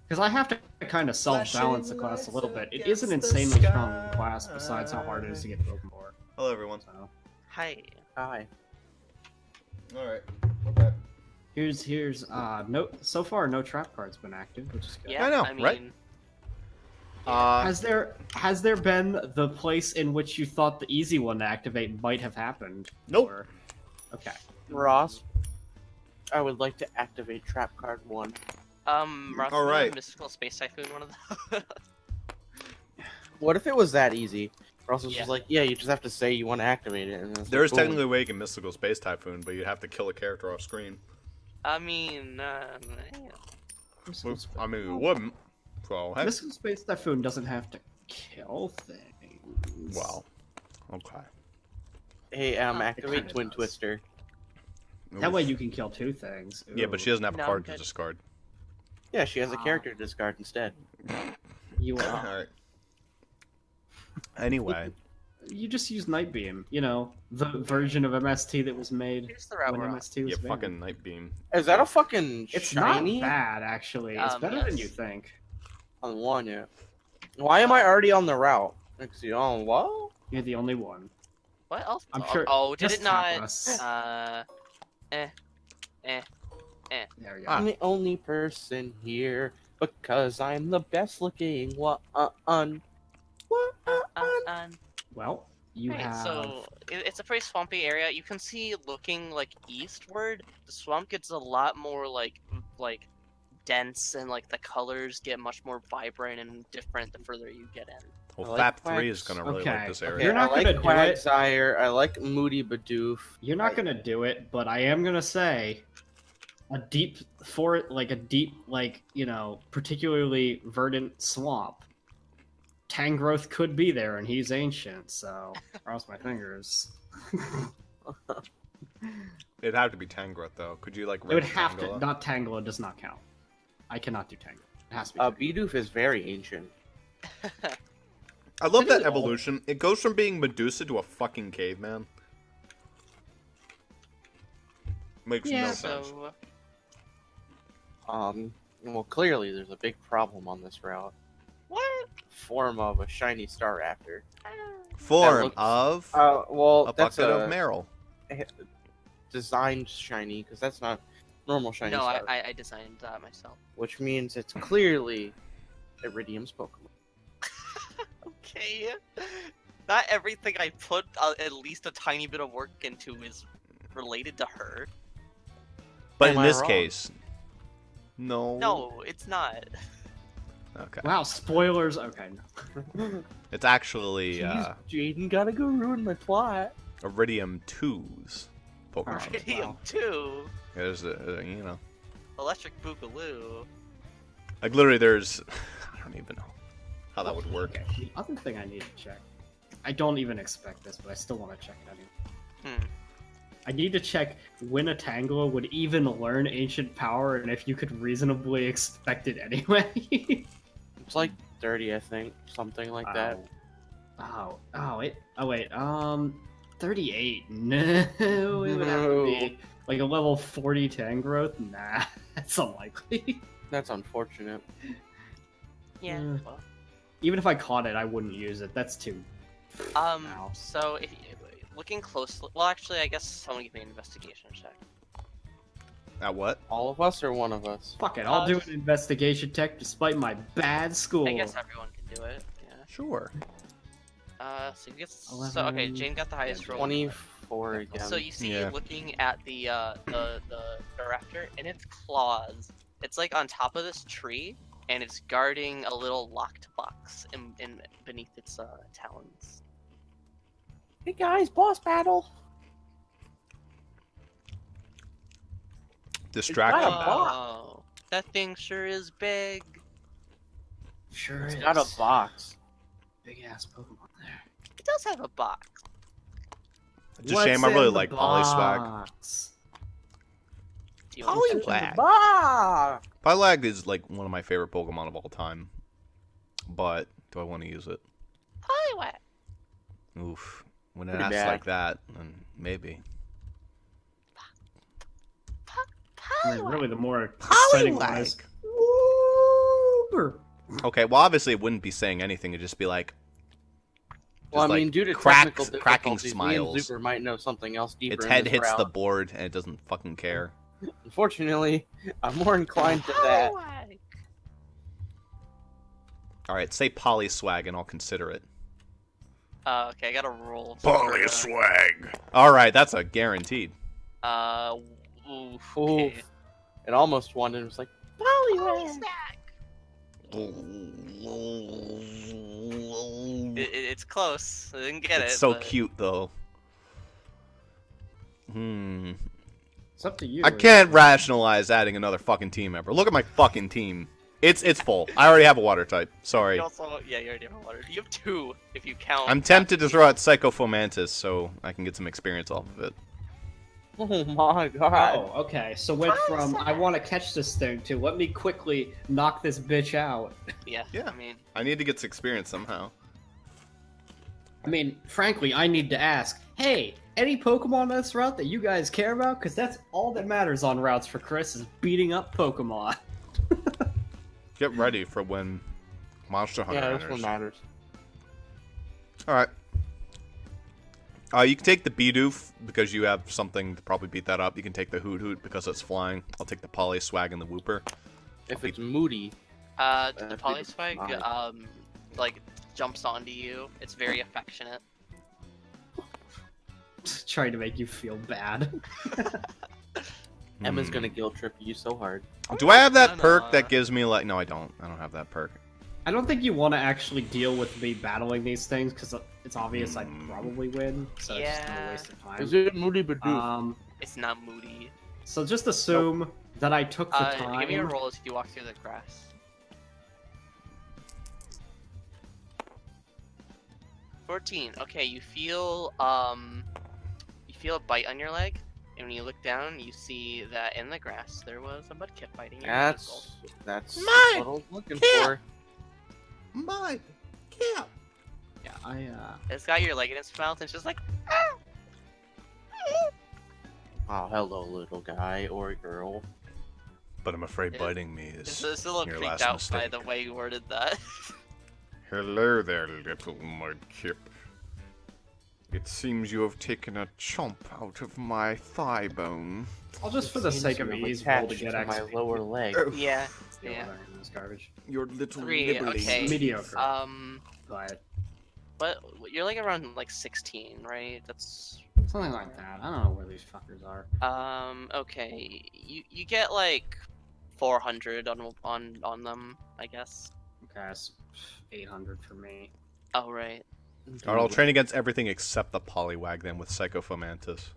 Because I have to kind of self-balance the class a little bit. It is an insanely strong class, besides how hard it is to get Pokemon for. Hello, everyone. So, Hi. Hi. Alright, we're back. here's so far no trap card's been active, which is good. Yeah, I know, mean, right? Has there been the place in which you thought the easy one to activate might have happened? Nope. Or... Okay. Ross, I would like to activate Trap Card 1. Ross, All right. Mystical Space Typhoon, one of those. What if it was that easy? Ross was Yeah. just like, yeah, you just have to say you want to activate it. And it's There is like, boom. technically a way you can Mystical Space Typhoon, but you'd have to kill a character off screen. I mean, I mean, we wouldn't. So, heck. Mystical Space Typhoon doesn't have to kill things. Wow. Okay. Hey, it activate kinda Twin does. Twister. That way Oof. you can kill two things. Yeah, but she doesn't have a No, card good. to discard. Yeah, she has a Ah. character to discard instead. You Alright. Anyway. you just use Night Beam. You know, the version of MST that was made here's the route when we're on. MST was Yeah, made. fucking Night Beam. Is that a fucking It's shiny? not bad, actually. It's better than yes. you think. On one, yeah. Why am I already on the route? Next to you, on what? You're the only one. What else? I'm sure. Oh, did just it tap not? us. Eh. There we go. Ah. I'm the only person here because I'm the best looking one. Well, you Right, have. so it's a pretty swampy area. You can see looking like eastward, the swamp gets a lot more like dense, and like the colors get much more vibrant and different the further you get in. Well, I like FAP3 is Quacks. gonna really like Okay, this okay. area. You're not I like gonna do it. Quagsire. I like Moody Bidoof. You're not gonna do it, but I am gonna say a deep particularly verdant swamp. Tangrowth could be there, and he's ancient, so cross my fingers. It'd have to be Tangrowth, though. Could you, like, It would rank have to. Tangela? Not Tangela does not count. I cannot do Tangela. It has to be. Tangela. Bidoof is very ancient. I love that Isn't it all- evolution. It goes from being Medusa to a fucking caveman. Makes Yeah, no sense. So Well, clearly there's a big problem on this route. what? Form of a shiny Staraptor. Form looks- of Well, a that's bucket a of Meryl. designed shiny, because that's not normal shiny No, Staraptor. I designed that myself. Which means it's clearly Iridium's Pokemon. Okay. Not everything I put at least a tiny bit of work into is related to her. But Am in I this wrong? case, no. No, it's not. Okay. Wow, spoilers. Okay. It's actually Jeez, Jaden gotta go ruin my plot. Iridium 2's Pokemon. Alright. Iridium wow. 2, There's you know, Electric Boogaloo. like literally there's, I don't even know how that would work. Okay. The other thing I need to check. I don't even expect this, but I still want to check it anyway. I need to check when a Tangela would even learn Ancient Power, and if you could reasonably expect it anyway. It's like 30, I think. Something like that. Wait, 38. No, it would have to be like a level 40 Tangrowth. Nah, that's unlikely. That's unfortunate. Yeah. Mm. Well. Even if I caught it, I wouldn't use it. That's too. Ow. So if looking closely, well, actually, I guess someone give me an investigation check. At what? All of us or one of us? Fuck it, I'll do an investigation check despite my bad score. I guess everyone can do it. Yeah. Sure. So you get so okay. Jane got the highest roll. 24 again. So you see, Yeah. looking at the raptor and its claws, it's like on top of this tree, and it's guarding a little locked box in beneath its talons. Hey guys, boss battle. Distract got them. a box. Wow, that thing sure is big. Sure It's is. got a box. Big ass Pokemon there. It does have a box. It's a shame. I really like Polyswag. Poliwag. Do you want to- Poliwag. Box. Poliwag is like one of my favorite Pokemon of all time. But do I want to use it? Poliwag. Oof. When it Pretty asks bad. like that, then maybe. I mean, really, the more exciting one is Wooper. Okay, well, obviously it wouldn't be saying anything. It'd just be like. Well, I just, mean, like, due to cracking technical difficulties, me and smiles. Zuper might know something else deeper. Its in head this hits the route. board and it doesn't fucking care. Unfortunately, I'm more inclined to that. Poliwag. Alright, say Polyswag and I'll consider it. Okay, I got a roll. Polyswag! Alright, that's a guaranteed. Oof. Oof. Okay. It almost won and it was like, Poliwag. It's close. I didn't get it. It's so but- cute, though. It's up to you. I can't rationalize adding another fucking team member. Look at my fucking team. It's full. I already have a water type. Sorry. You also, yeah, you already have a water. You have two if you count. I'm tempted to throw out Psychofomantis so I can get some experience off of it. Oh my god. Oh, okay. So went from I want to catch this thing to let me quickly knock this bitch out. Yeah. Yeah. I mean, I need to get some experience somehow. I mean, frankly, I need to ask, hey, any Pokemon on this route that you guys care about? Because that's all that matters on routes for Chris is beating up Pokemon. Get ready for when Monster Hunter Yeah, this enters. one matters. Alright. You can take the Bidoof because you have something to probably beat that up. You can take the Hoot Hoot because it's flying. I'll take the Polyswag and the Wooper. If it's moody, the think it's Polyswag, fine. like jumps onto you. It's very affectionate. Trying to make you feel bad. Emma's gonna guilt trip you so hard. Do I have that No, perk that gives me like... No, I don't. I don't have that perk. I don't think you want to actually deal with me battling these things because it's obvious I'd probably win. So it's just Yeah. a waste of time. Is it moody Bidoof? It's not moody. So just assume that I took the time. Give me a roll as you walk through the grass. 14. Okay, you feel a bite on your leg, and when you look down, you see that in the grass there was a mudkip biting your ankle. That's My what I was looking cat. for. My cat. Yeah, I It's got your leg in its mouth, and it's just like. Oh, hello, little guy or girl. But I'm afraid It- biting me It's is a little your creeped last out mistake. by the way you worded that. Hello there, little mudkip. It seems you have taken a chomp out of my thigh bone. I'll just for the Seems sake of to have ease roll to attached get to my XP. lower leg. Yeah. Yeah, Yeah. whatever, this garbage. Your little 3, nibbling. okay. Mediocre, But but you're like around like 16, right? That's something like that. I don't know where these fuckers are. okay. You get like 400 on them, I guess. Okay, that's 800 for me. Oh right. Alright, I'll train against everything except the Poliwag then with Psychofomantis.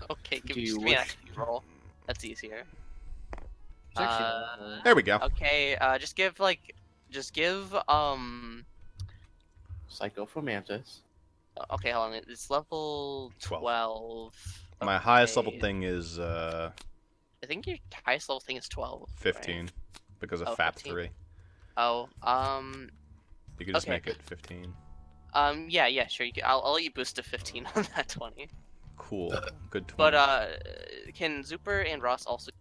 Okay, give Do me you me an wish- XP roll. That's easier. It's actually- There we go. Okay. Just give Psychofomantis. Okay, hold on. It's level 12. 12. My highest level Okay. thing is I think your highest level thing is 12. 15 right? because of Oh, FAP 15. 3. Oh, You could just okay. make it 15. yeah, sure. I'll let you boost to 15 on that 20. Cool. Good 20. But can Zuper and Ross also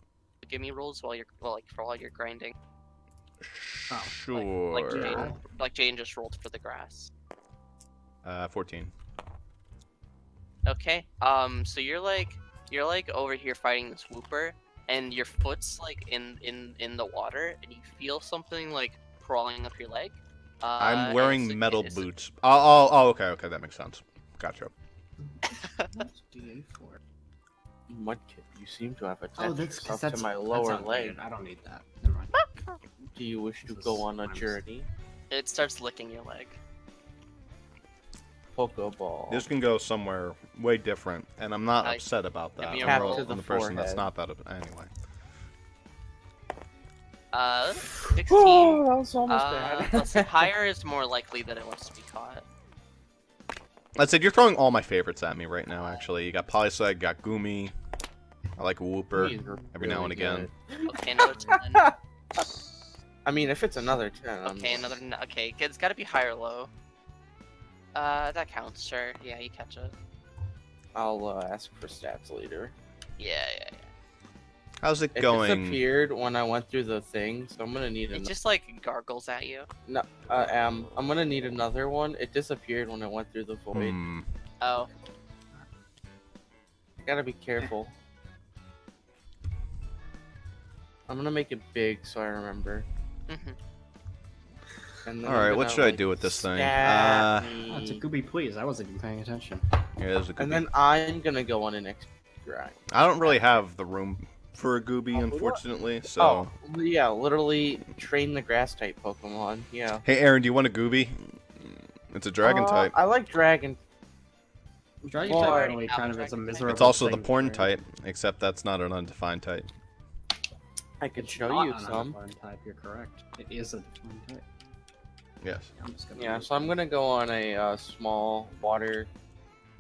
give me rolls while you're while you're grinding? Oh, Sure. Like Jane just rolled for the grass. 14. Okay. So you're like over here fighting this Wooper, and your foot's like in the water, and you feel something like crawling up your leg. I'm and wearing metal it's boots. Oh, okay, that makes sense. Gotcha. What's DA for? Mudkip, you seem to have Oh, attached that's yourself that's to my that's lower outdated. leg. I don't need that. Never mind. Do you wish to This go is on a minus- journey? It starts licking your leg. Pokeball. This can go somewhere way different, and I'm not I- upset about that. me a I'm roll. the To the person that's forehead. not that. Anyway. 16. Oh, that was almost bad. Let's see. Higher is more likely that it wants to be caught. I said you're throwing all my favorites at me right now. Actually, you got Polysag, you got Goomy. I like Wooper These are every now and really again. Okay, another 10. I mean, if it's another 10, I'm Okay, another. Okay, it's got to be high or low. That counts. Sure. Yeah, you catch it. I'll ask for stats later. Yeah. How's it It going? disappeared when I went through the thing, so I'm gonna need It another. just like gargles at you. I'm gonna need another one. It disappeared when I went through the void. Hmm. Oh. Gotta be careful. I'm gonna make it big so I remember. Mhm. And then All I'm right, gonna, what should I like, do with this thing? stab Oh, it's a me. Gooby please. I wasn't even paying attention. Yeah, there's a And Gooby. then I'm gonna go on an XP grind. I don't really have the room for a Gooby, Oh, what? unfortunately. So, Oh, yeah, literally train the grass type Pokemon. Yeah. hey, Aaron, do you want a Gooby? It's a dragon type. I like dragon. Dragon Boy. type really Have kind of is a Dragon type. miserable. It's also the thing to porn train. type, except that's not an undefined type. I could It's show not you an some. undefined type. You're correct. It is a defined type. Yes. I'm just gonna Yeah, look so I'm at gonna go on a small water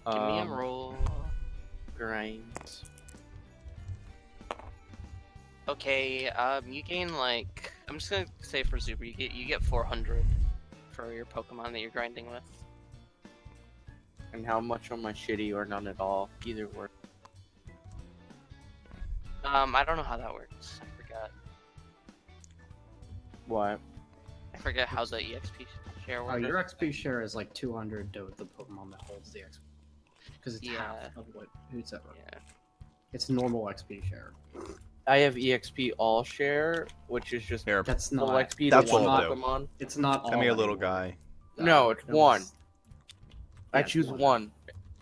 Give me a roll. grind. Okay. You gain like. I'm just gonna say for Zuber, you get 400 for your Pokemon that you're grinding with. And how much on my shitty or none at all? Either work. I don't know how that works. I forgot. What? I forget how the EXP share Oh, works. your XP share is like 200 to the Pokemon that holds the XP. Because it's Yeah. half of what who's ever. Yeah. It's normal XP share. I have EXP all share, which is just Here, That's full not. XP That's to one what I'll do. Pokemon. It's not. send me a all little anymore. guy. No, it's it was- I Yeah, it's choose one,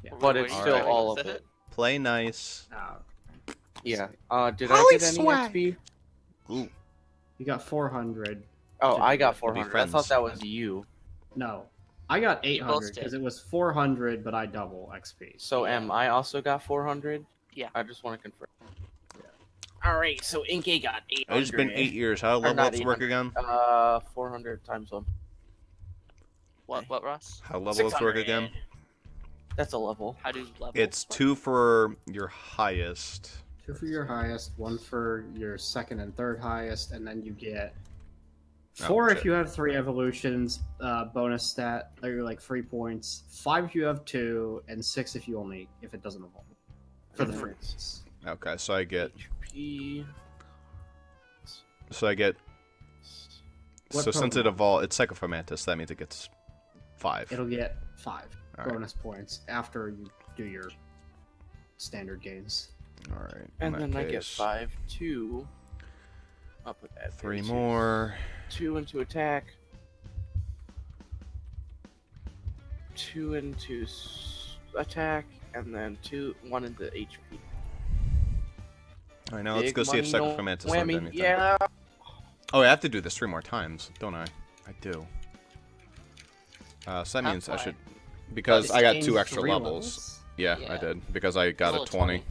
Yeah. but What it's are you still doing? all Is of it? it. Play nice. Oh, Yeah. Did I get any Polyswag. XP? Ooh. you got 400. Oh, I got be 400. I friends. thought that was you. No, I got both 800 did. because it was 400, but I double XP. So am I also got 400? Yeah. I just want to confirm. All right. So Inkay got 800. It's been 8 years. How do Or level not ups work 800. again? 400 times 1. What, Ross? How do level ups work again? That's a level. How do levels It's work? 2 for your highest. 2 for your highest, 1 for your second and third highest, and then you get Oh, 4 if shit. you have 3 evolutions, bonus stat, or like 3 points. 5 if you have 2, and 6 if it doesn't evolve. For the Mhm. free points. Okay, so I get HP. What so since it Pokemon? evolved, it's Psychofomantis. That means it gets 5. It'll get 5 All right. bonus points after you do your standard gains. All right. And in then that I get case, 5, 2. I'll put that 3 there, too. more. 2 into attack. 2 into attack, and then 1 into HP. All right, now let's Big go see if money, no Psychofomantis learned whammy. anything. Yeah. Oh, I have to do this 3 more times, don't I? I do. So that means I Why? should, because I got 2 Gained extra 3 levels. Yeah, I Yeah. did because I got a Level 20.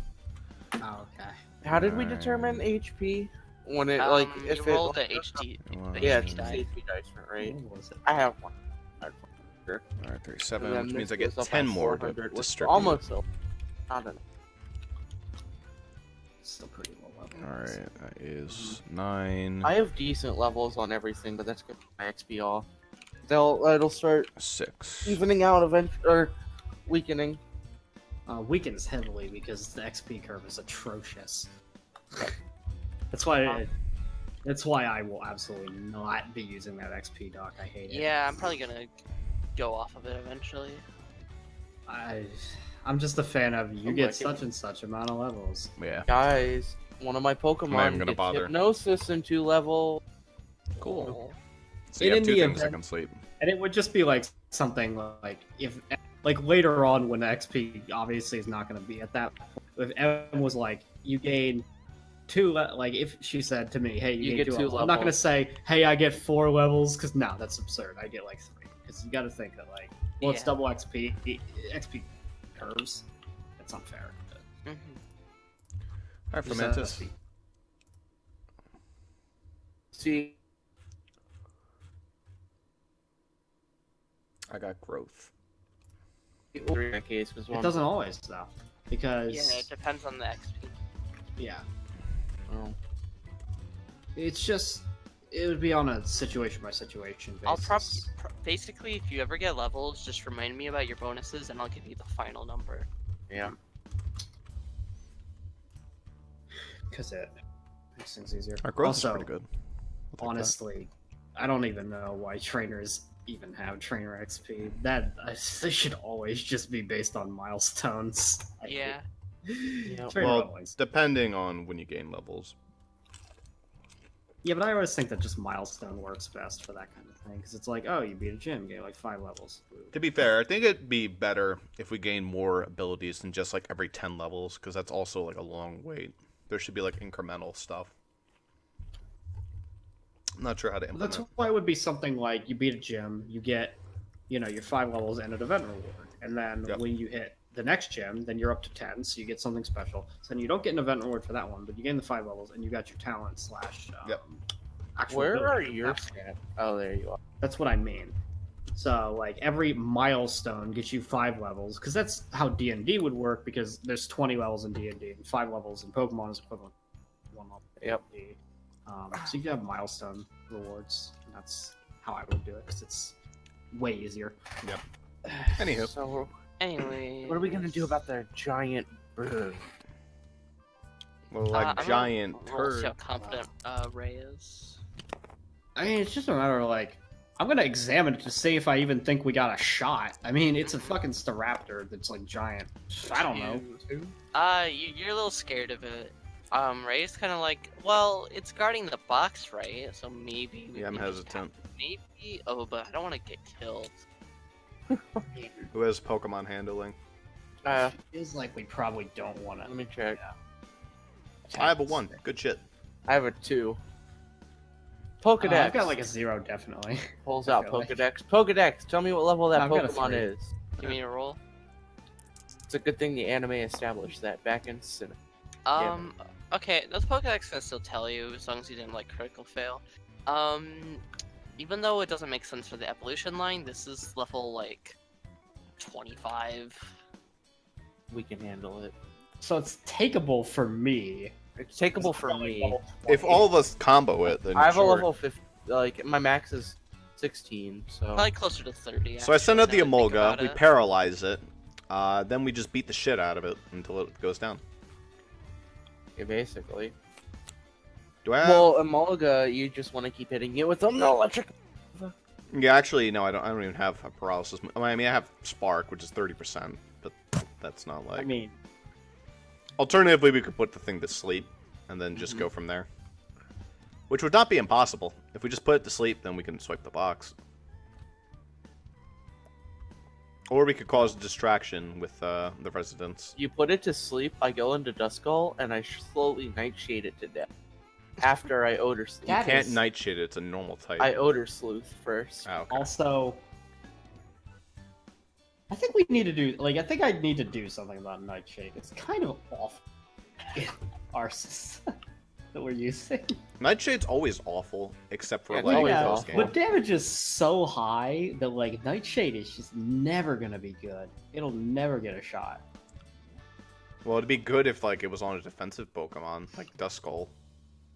Oh, okay. How did we determine HP? When it if you it rolled the HD. Well, Yeah, HP it's die. HP dice, right? What was it? I have one. All right, 3, 7, And then which means this I get goes up 10 by more to 400, which is distribute. almost a, not enough. Still pretty low level. All right, that is 9, I have decent levels on everything, but that's good. My XP all. It'll start 6. evening out eventually, or weakening. Weakens heavily because the XP curve is atrocious. That's why. That's why I will absolutely not be using that XP dock. I hate it. Yeah, I'm probably gonna go off of it eventually. I'm just a fan of you I'm get like it. such and such amount of levels. Yeah. Guys, One of my I'm Pokemon gonna gets bother. hypnosis into level. Cool. Oh. So you And have in two the things that event- can sleep. And it would just be like something like if like later on when the XP obviously is not going to be at that point. If M was like you gain like if she said to me, "Hey, you, You gain get 2 levels," I'm not going to levels. say, "Hey, I get 4 levels," because no, that's absurd. I get like 3 because you got to think that like well, it's Yeah. double XP curves. That's unfair. Mhm. All right, Just, Fermentus. See, I got growth. in that case, because it doesn't always though, because Yeah, it depends on the XP. yeah, Oh. it's just it would be on a situation by situation basis. I'll basically, if you ever get levels, just remind me about your bonuses, and I'll give you the final number. Yeah. because it makes things easier. Our growth Also, is pretty good. I'll take honestly, I don't even know why trainers even have trainer XP. They should always just be based on milestones. I hate- Yeah. Yeah, Trainer well, always. depending on when you gain levels. Yeah, but I always think that just milestone works best for that kind of thing because it's like, oh, you beat a gym, you get like 5 levels. To be fair, I think it'd be better if we gain more abilities than just like every 10 levels, because that's also like a long wait. There should be like incremental stuff. I'm not sure how to implement. That's why it would be something like you beat a gym, you get, your 5 levels and an event reward, and then Yep. when you hit the next gym, then you're up to 10, so you get something special. So then you don't get an event reward for that one, but you gain the 5 levels and you got your talent slash. Yep. Actual Where are ability. your Oh, there you are. That's what I mean. So like every milestone gets you 5 levels because that's how D&D would work because there's 20 levels in D&D and 5 levels in Pokemon is equivalent to 1 level. in Yep. D&D. So you can have milestone rewards. And that's how I would do it because it's way easier. Anywho. So, Anyway. what are we gonna do about the giant bird? Well, like I'm gonna giant roll to see how turd. confident Ray is. I mean, it's just a matter of like I'm gonna examine it to see if I even think we got a shot. I mean, it's a fucking Staraptor that's like giant. I don't know. You're a little scared of it. Ray's kind of like, well, it's guarding the box, right? So maybe. we Yeah, I'm can just hesitant. Maybe. Oh, but I don't want to get killed. Who has Pokemon handling? Feels like we probably don't want to. Let me check. I have a 1. Good shit. I have a 2. Pokedex. I've got like a 0 definitely. Pulls I out feel like. Pokedex. Pokedex, tell me what level that I've got a Pokemon 3. is. Give me a roll. It's a good thing the anime established that back in cinema. Okay, the Pokedex can still tell you as long as you didn't like critical fail. Even though it doesn't make sense for the evolution line, this is level like 25. We can handle it. So it's takeable for me. It's takeable for me. If all of us combo it, then I have sure. a level 50. Like, my max is 16, so. Probably closer to 30. So I send out the actually, now that I think Emolga, about we it. paralyze it, then we just beat the shit out of it until it goes down. Yeah, basically. Do I have... Well, Emolga, you just want to keep hitting it with an electric. Yeah, actually, no, I don't even have a paralysis. I mean, I have Spark, which is 30%, but that's not like... I mean, Alternatively, we could put the thing to sleep, and then just go from there. Which would not be impossible. If we just put it to sleep, then we can swipe the box. Or we could cause a distraction with the residents. You put it to sleep, I go into Duskull, and I slowly nightshade it to death. After I odor sleuth. That Can't is- nightshade it, it's a normal type. I odor sleuth first. Oh, okay. also, I think we need to do like I think I need to do something about Nightshade. It's kind of off in our system that we're using. Nightshade's always awful, except for Yeah, it's like always those awful. games. But damage is so high that like Nightshade is just never gonna be good. It'll never get a shot. Well, it'd be good if like it was on a defensive Pokemon, like Duskull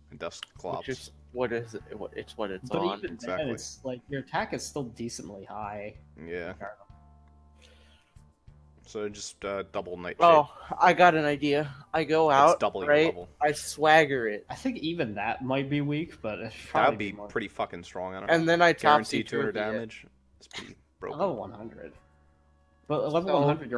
and Which Dusclops. is what is it? It's what it's But on. even exactly. then, it's like your attack is still decently high. Yeah. So just double Nightshade. Oh, I got an idea. I go It's out, double your right? level. I swagger it, I think even that might be weak, but it's That probably would be more pretty fucking strong. I don't know. and then I Guaranteed topsy 200 turvy it. damage. It's pretty broken. level 100. But at level So- 100,